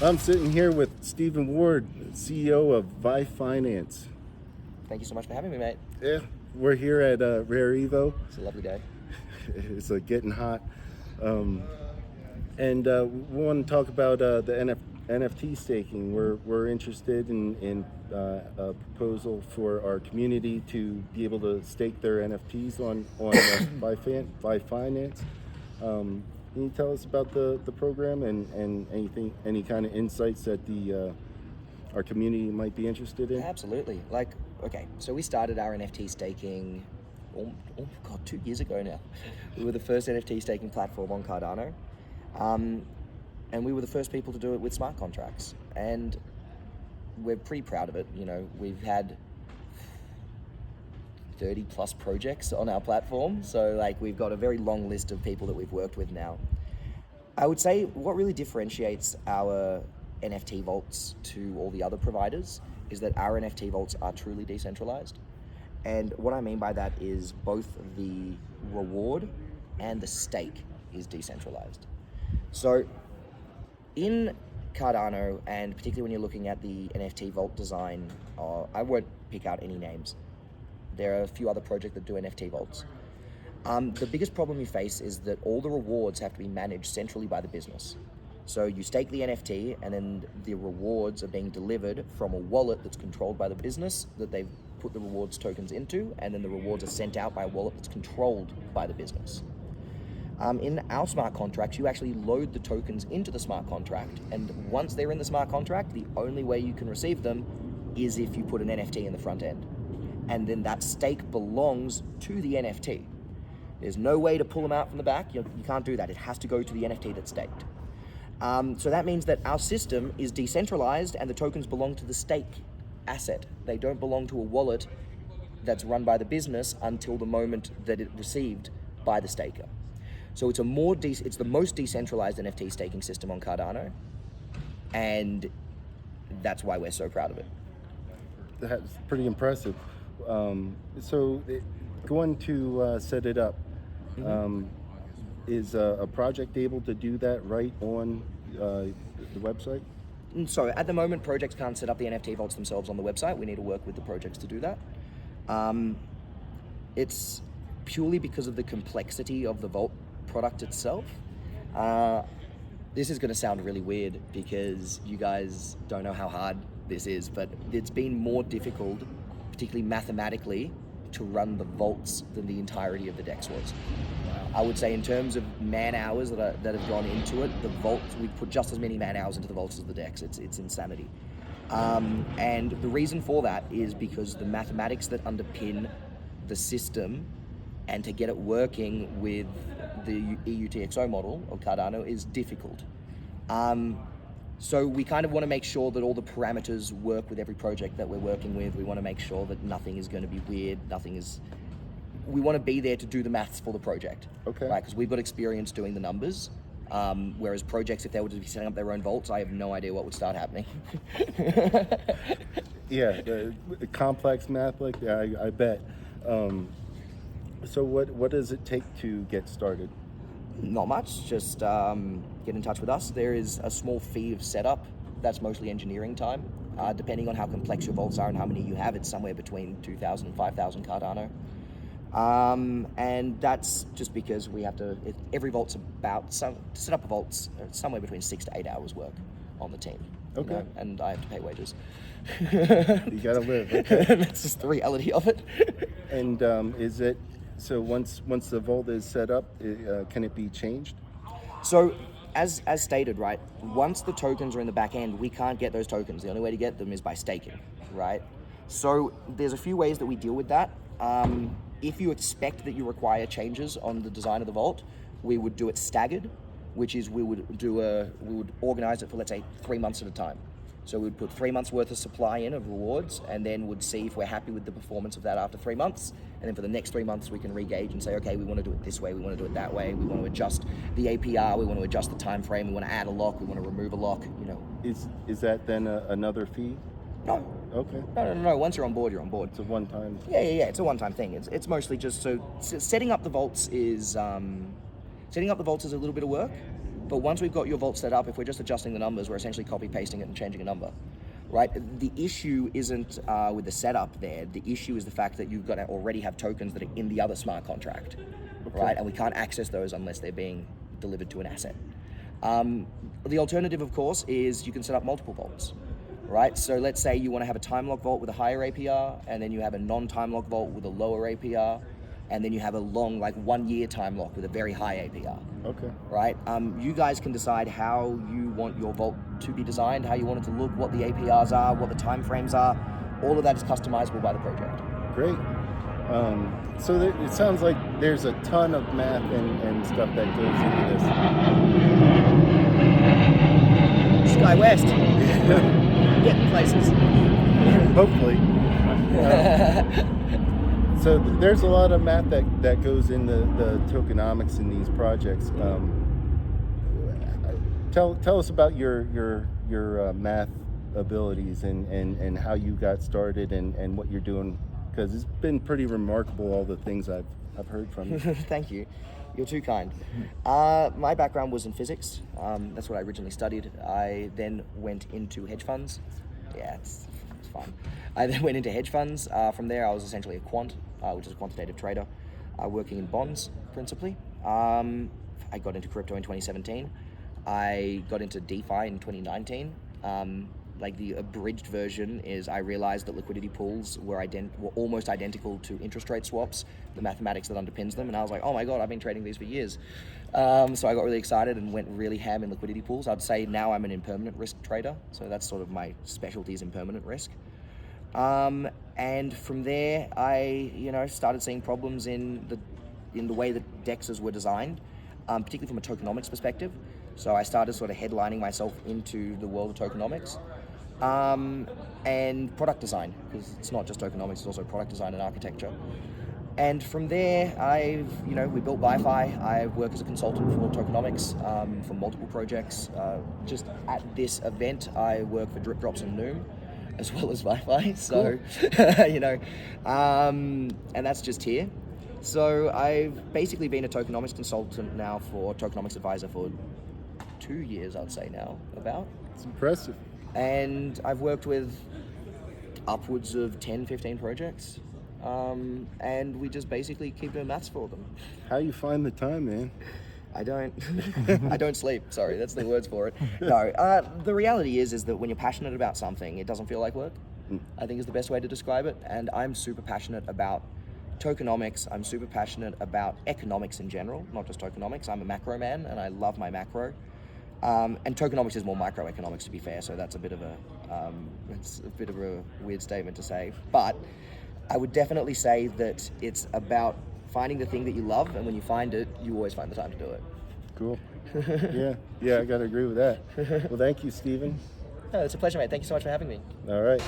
I'm sitting here with Stephen Ward, CEO of VyFi. Thank you so much for having me, mate. Yeah, we're here at Rare Evo. It's a lovely day. It's getting hot. And we want to talk about the NFT staking. We're interested in a proposal for our community to be able to stake their NFTs on VyFi. Can you tell us about the program and any kind of insights that our community might be interested in? Absolutely. Okay, so we started our NFT staking, 2 years ago now. We were the first NFT staking platform on Cardano. And we were the first people to do it with smart contracts. And we're pretty proud of it. You know, we've had 30 plus projects on our platform. So we've got a very long list of people that we've worked with now. I would say what really differentiates our NFT vaults to all the other providers is that our NFT vaults are truly decentralized. And what I mean by that is both the reward and the stake is decentralized. So in Cardano, and particularly when you're looking at the NFT vault design, I won't pick out any names. There are a few other projects that do NFT vaults. The biggest problem you face is that all the rewards have to be managed centrally by the business. So you stake the NFT and then the rewards are being delivered from a wallet that's controlled by the business that they've put the rewards tokens into, and then the rewards are sent out by a wallet that's controlled by the business. In our smart contracts, you actually load the tokens into the smart contract, and once they're in the smart contract, the only way you can receive them is if you put an NFT in the front end. And then that stake belongs to the NFT. There's no way to pull them out from the back. You can't do that. It has to go to the NFT that's staked. So that means that our system is decentralized and the tokens belong to the stake asset. They don't belong to a wallet that's run by the business until the moment that it's received by the staker. So it's the most decentralized NFT staking system on Cardano, and that's why we're so proud of it. That's pretty impressive. Going to set it up, is a project able to do that right on the website? So at the moment, projects can't set up the NFT vaults themselves on the website. We need to work with the projects to do that. It's purely because of the complexity of the vault product itself. This is going to sound really weird because you guys don't know how hard this is, but it's been more difficult, particularly mathematically, to run the vaults than the entirety of the DEX was. I would say in terms of man hours that have gone into it, the vaults, we put just as many man hours into the vaults as the DEX. It's insanity. And the reason for that is because the mathematics that underpin the system and to get it working with the EUTXO model of Cardano is difficult. So we kind of want to make sure that all the parameters work with every project that we're working with. We want to make sure that nothing is going to be weird, we want to be there to do the maths for the project. Okay. Right, because we've got experience doing the numbers. Whereas projects, if they were to be setting up their own vaults, I have no idea what would start happening. Yeah, the complex math like that, I bet. So what does it take to get started? Not much, just get in touch with us. There is a small fee of setup. That's mostly engineering time. Depending on how complex your vaults are and how many you have, it's somewhere between 2,000 and 5,000 Cardano. And that's just because we have to, every vault's to set up a vault's somewhere between 6 to 8 hours work on the team. Okay. You know, and I have to pay wages. You gotta live, okay. That's just the reality of it. And is it, so once the vault is set up, can it be changed? So, as stated, right, once the tokens are in the back end, we can't get those tokens. The only way to get them is by staking, right? So there's a few ways that we deal with that. If you expect that you require changes on the design of the vault, we would do it staggered, which is we would organize it for, let's say, 3 months at a time. So we'd put 3 months worth of supply in of rewards, and then would see if we're happy with the performance of that after 3 months. And then for the next 3 months, we can re-gauge and say, okay, we want to do it this way, we want to do it that way, we want to adjust the APR, we want to adjust the time frame, we want to add a lock, we want to remove a lock, you know. Is that then another fee? No. Okay. No. Once you're on board, you're on board. It's a one-time. Yeah. It's a one-time thing. It's mostly just so setting up the vaults is a little bit of work, But once we've got your vault set up, if we're just adjusting the numbers, we're essentially copy pasting it and changing a number. Right? The issue isn't with the setup there. The issue is the fact that you've got to already have tokens that are in the other smart contract, right? And we can't access those unless they're being delivered to an asset. The alternative, of course, is you can set up multiple vaults, right? So let's say you want to have a time lock vault with a higher APR, and then you have a non-time lock vault with a lower APR, and then you have a long, like 1 year time lock with a very high APR. Okay. Right? You guys can decide how you want your vault to be designed, how you want it to look, what the APRs are, what the time frames are. All of that is customizable by the project. Great. So it sounds like there's a ton of math and stuff that goes into this. Sky West. Getting places. Hopefully. So there's a lot of math that goes in the tokenomics in these projects. Tell us about your math abilities and how you got started and what you're doing, because it's been pretty remarkable, all the things I've heard from you. Thank you. You're too kind. My background was in physics. That's what I originally studied. I then went into hedge funds. Yeah, it's fun. I then went into hedge funds. From there, I was essentially a quant, which is a quantitative trader, working in bonds principally. I got into crypto in 2017. I got into DeFi in 2019. Like the abridged version is I realized that liquidity pools were almost identical to interest rate swaps, the mathematics that underpins them. And I was like, oh my God, I've been trading these for years. So I got really excited and went really ham in liquidity pools. I'd say now I'm an impermanent risk trader. So that's sort of my specialty, is impermanent risk. And from there, I started seeing problems in the way that DEXs were designed, particularly from a tokenomics perspective. So I started sort of headlining myself into the world of tokenomics. And product design, because it's not just tokenomics, it's also product design and architecture. And from there, we built VyFi. I work as a consultant for tokenomics for multiple projects. Just at this event, I work for Drip Drops and Noom, as well as VyFi. So, cool. And that's just here. So I've basically been a tokenomics consultant now tokenomics advisor for 2 years, I'd say now, about. It's impressive. And I've worked with upwards of 10, 15 projects. And we just basically keep doing maths for them. How you find the time, man? I don't. I don't sleep. Sorry, that's the words for it. No, the reality is that when you're passionate about something, it doesn't feel like work. I think is the best way to describe it. And I'm super passionate about tokenomics. I'm super passionate about economics in general, not just tokenomics. I'm a macro man, and I love my macro. And tokenomics is more microeconomics, to be fair. So that's a bit of a weird statement to say, but I would definitely say that it's about finding the thing that you love, and when you find it, you always find the time to do it. Cool. Yeah, I gotta agree with that. Well, thank you, Stephen. No, it's a pleasure, mate. Thank you so much for having me. All right.